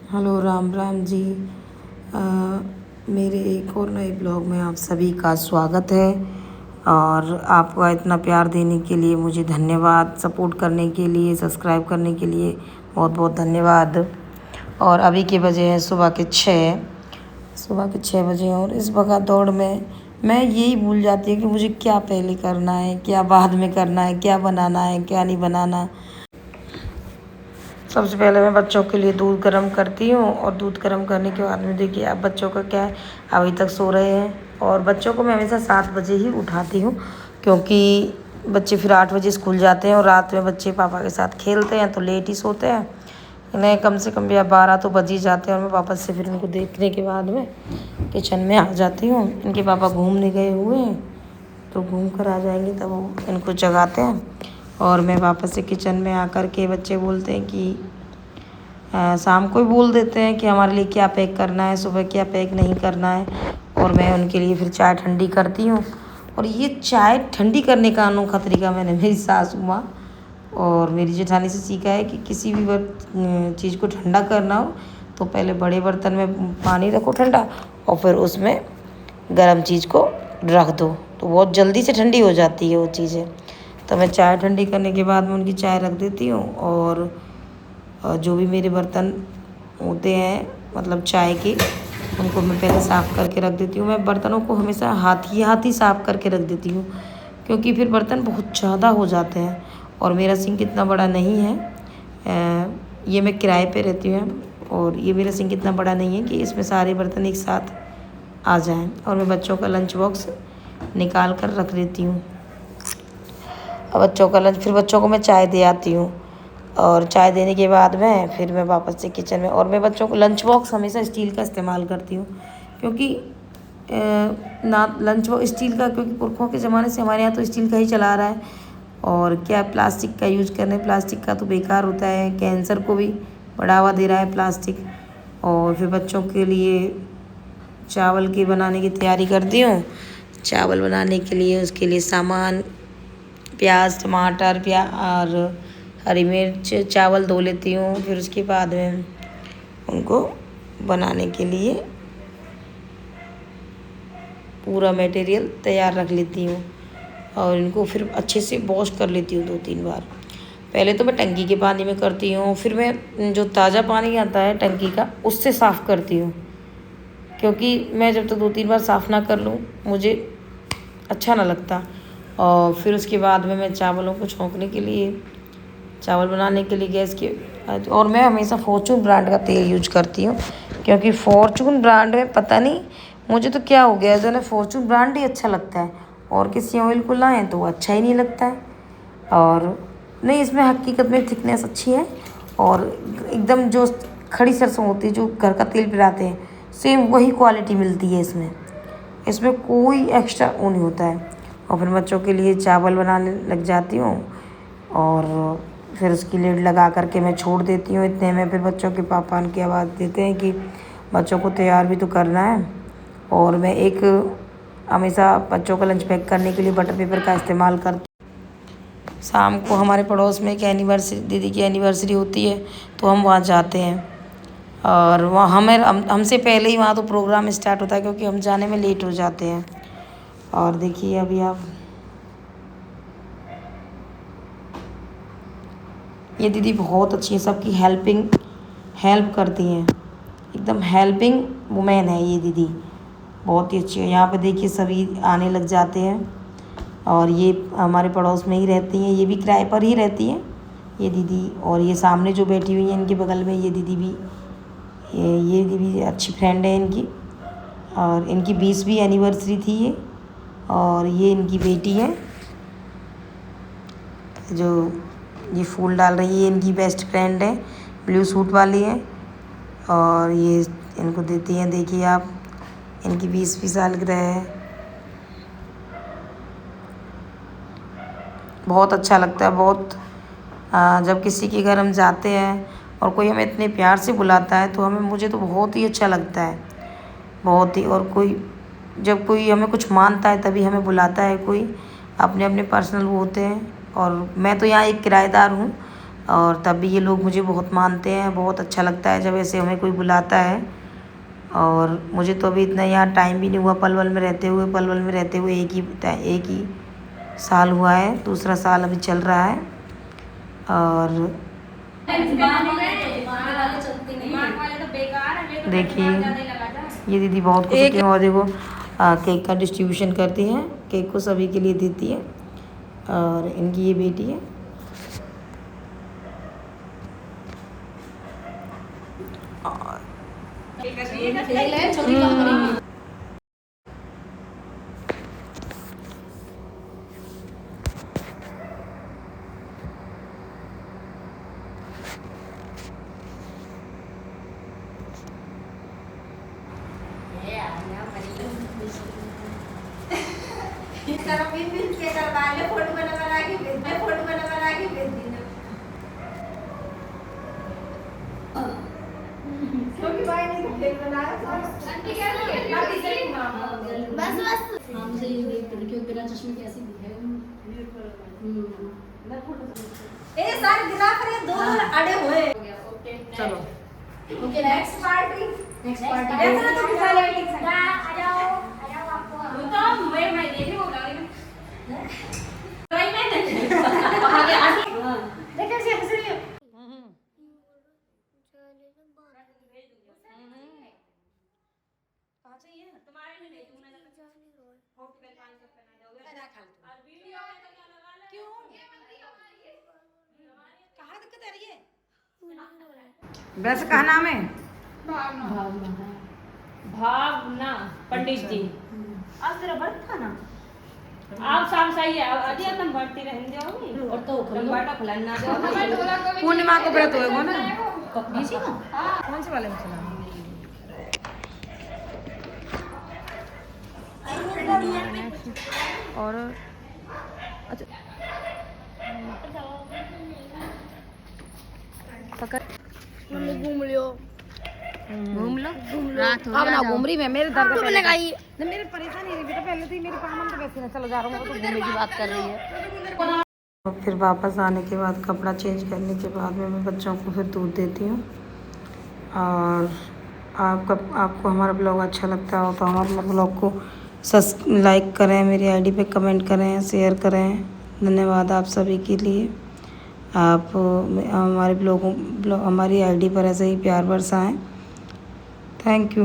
Hello, Ram Ram ji. अ, मेरे एक और नए ब्लॉग में आप सभी का स्वागत है। और आपका इतना प्यार देने के लिए मुझे धन्यवाद, सपोर्ट करने के लिए, सब्सक्राइब करने के लिए बहुत बहुत धन्यवाद। और अभी के बजे हैं सुबह के 6 बजे। और इस भागा दौड़ में मैं यही भूल जाती हूँ कि मुझे क्या पहले करना है, क्या बाद में करना है, क्या बनाना है, क्या नहीं बनाना। सबसे पहले मैं बच्चों के लिए दूध गर्म करती हूँ। और दूध गर्म करने के बाद में देखिए अब बच्चों का क्या है, अभी तक सो रहे हैं। और बच्चों को मैं हमेशा 7 बजे ही उठाती हूँ, क्योंकि बच्चे फिर 8 बजे स्कूल जाते हैं। और रात में बच्चे पापा के साथ खेलते हैं तो लेट ही सोते हैं। इन्हें कम से कम या 12 तो बज ही जाते हैं। और मैं वापस से फिर उनको देखने के बाद में किचन में आ जाती हूँ। इनके पापा घूमने गए हुए हैं तो घूम कर आ जाएंगे तब वो इनको जगाते हैं। और मैं वापस से किचन में आकर के बच्चे बोलते हैं कि शाम को ही बोल देते हैं कि हमारे लिए क्या पैक करना है, सुबह क्या पैक नहीं करना है। और मैं उनके लिए फिर चाय ठंडी करती हूँ। और ये चाय ठंडी करने का अनोखा तरीका मैंने मेरी सासू माँ और मेरी जेठानी से सीखा है कि किसी भी चीज़ को ठंडा करना हो तो पहले बड़े बर्तन में पानी रखो ठंडा, और फिर उसमें गर्म चीज़ को रख दो तो बहुत जल्दी से ठंडी हो जाती है वो चीज़ें। तो मैं चाय ठंडी करने के बाद में उनकी चाय रख देती हूँ। और जो भी मेरे बर्तन होते हैं मतलब चाय के, उनको मैं पहले साफ़ करके रख देती हूँ। मैं बर्तनों को हमेशा हाथ ही साफ़ करके रख देती हूँ, क्योंकि फिर बर्तन बहुत ज़्यादा हो जाते हैं। और मेरा सिंक इतना बड़ा नहीं है, ये मैं किराए पे रहती हूँ। और ये मेरा सिंक इतना बड़ा नहीं है कि इसमें सारे बर्तन एक साथ आ जाएं। और मैं बच्चों का लंच बॉक्स निकाल कर रख देती हूँ। और बच्चों को मैं चाय दे आती हूँ। और चाय देने के बाद में फिर मैं वापस से किचन में, और मैं बच्चों को लंच बॉक्स हमेशा स्टील का इस्तेमाल करती हूँ, क्योंकि ना लंच बॉक्स स्टील का, क्योंकि पुरखों के ज़माने से हमारे यहाँ तो स्टील का ही चला रहा है। और क्या प्लास्टिक का यूज करने, प्लास्टिक का तो बेकार होता है, कैंसर को भी बढ़ावा दे रहा है प्लास्टिक। और फिर बच्चों के लिए चावल की बनाने की तैयारी करती हूँ। चावल बनाने के लिए उसके लिए सामान प्याज, टमाटर, और हरी मिर्च, चावल धो लेती हूँ। फिर उसके बाद में उनको बनाने के लिए पूरा मटेरियल तैयार रख लेती हूँ। और इनको फिर अच्छे से वॉश कर लेती हूँ 2-3 बार। पहले तो मैं टंकी के पानी में करती हूँ, फिर मैं जो ताज़ा पानी आता है टंकी का उससे साफ़ करती हूँ, क्योंकि मैं जब तक 2-3 बार साफ़ ना कर लूँ मुझे अच्छा ना लगता। और फिर उसके बाद में मैं चावलों को छौंकने के लिए, चावल बनाने के लिए गैस के, और मैं हमेशा फॉर्चून ब्रांड का तेल यूज करती हूँ, क्योंकि फॉर्चून ब्रांड में पता नहीं मुझे तो क्या हो गया है, जो ना फॉर्चून ब्रांड ही अच्छा लगता है। और किसी ऑयल को लाएँ तो वो अच्छा ही नहीं लगता है। और नहीं, इसमें हकीकत में थिकनेस अच्छी है। और एकदम जो खड़ी सरसों होती है जो घर का तेल पिलाते हैं, सेम वही क्वालिटी मिलती है इसमें। इसमें कोई एक्स्ट्रा वो नहीं होता है। और फिर बच्चों के लिए चावल बनाने लग जाती हूँ। और फिर उसकी लिड लगा करके मैं छोड़ देती हूँ। इतने में फिर बच्चों के पापा उनकी आवाज़ देते हैं कि बच्चों को तैयार भी तो करना है। और मैं एक हमेशा बच्चों का लंच पैक करने के लिए बटर पेपर का इस्तेमाल करती हूँ। शाम को हमारे पड़ोस में एक एनिवर्सरी, दीदी की एनिवर्सरी होती है तो हम वहाँ जाते हैं। और वहाँ हमसे पहले ही वहाँ तो प्रोग्राम स्टार्ट होता है, क्योंकि हम जाने में लेट हो जाते हैं। और देखिए अभी आप, ये दीदी बहुत अच्छी है, सबकी हेल्प करती हैं, एकदम हेल्पिंग वुमेन है ये दीदी, बहुत ही अच्छी है। यहाँ पे देखिए सभी आने लग जाते हैं। और ये हमारे पड़ोस में ही रहती हैं, ये भी किराए पर ही रहती हैं ये दीदी। और ये सामने जो बैठी हुई हैं इनके बगल में ये दीदी भी, ये दीदी भी अच्छी फ्रेंड है इनकी। और इनकी 20वीं एनिवर्सरी थी ये। और ये इनकी बेटी है जो ये फूल डाल रही है, इनकी बेस्ट फ्रेंड है, ब्लू सूट वाली है। और ये इनको देती हैं, देखिए आप, इनकी 20वीं सालगिरह है। बहुत अच्छा लगता है, बहुत जब किसी के घर हम जाते हैं और कोई हमें इतने प्यार से बुलाता है तो मुझे तो बहुत ही अच्छा लगता है, बहुत ही। और जब कोई हमें कुछ मानता है तभी हमें बुलाता है कोई, अपने अपने पर्सनल वो होते हैं। और मैं तो यहाँ एक किराएदार हूँ, और तब भी ये लोग मुझे बहुत मानते हैं। बहुत अच्छा लगता है जब ऐसे हमें कोई बुलाता है। और मुझे तो अभी इतना यहाँ टाइम भी नहीं हुआ पलवल में रहते हुए एक ही साल हुआ है, दूसरा साल अभी चल रहा है। और देखिए ये दीदी बहुत खुश होती हैं और देखो केक का डिस्ट्रीब्यूशन करती हैं, केक को सभी के लिए देती है। और इनकी ये बेटी है। और चलो ओके नेक्स्ट पार्टी ऐसा तो दिखा ले आ जाओ तो मैं दे रही हूं भाई मैं देखो से हंस रही है कहां चाहिए तुम्हारे लिए नहीं तूने होटल पे 500 पे ना जाओगे ना खा लो और वीडियो में तो क्या लगा ले क्यों कहां दिक्कत आ रही है वैसे कहा नाम है भावना पंडित जी आज तेरा बर्थ था ना। आप शाम सही है अजय तुम बढ़ती रहने जाओगी और तो बाटा फलाना जाओगी पूर्णिमा को व्रत होएगा ना बीसी को कौन से वाले में चला और अच्छा पकड़ घूम लियो घूम लो रात हो अब ना घूम रही मैं मेरे दर्द पे लगाई मेरे परेशानी है बेटा पहले तो ही मेरे काम तो वैसे ना चलो जा रहा हूँ तो घूमने की बात कर रही है। और फिर वापस आने के बाद कपड़ा चेंज करने के बाद में मैं बच्चों को फिर दूध देती हूँ। और आपको हमारा ब्लॉग अच्छा लगता हो तो हमारे ब्लॉग को लाइक करें, मेरी आईडी पे कमेंट करें, शेयर करें। धन्यवाद आप सभी के लिए। आप हमारे हमारी आईडी पर ऐसे ही प्यार बरसाएं। Thank you.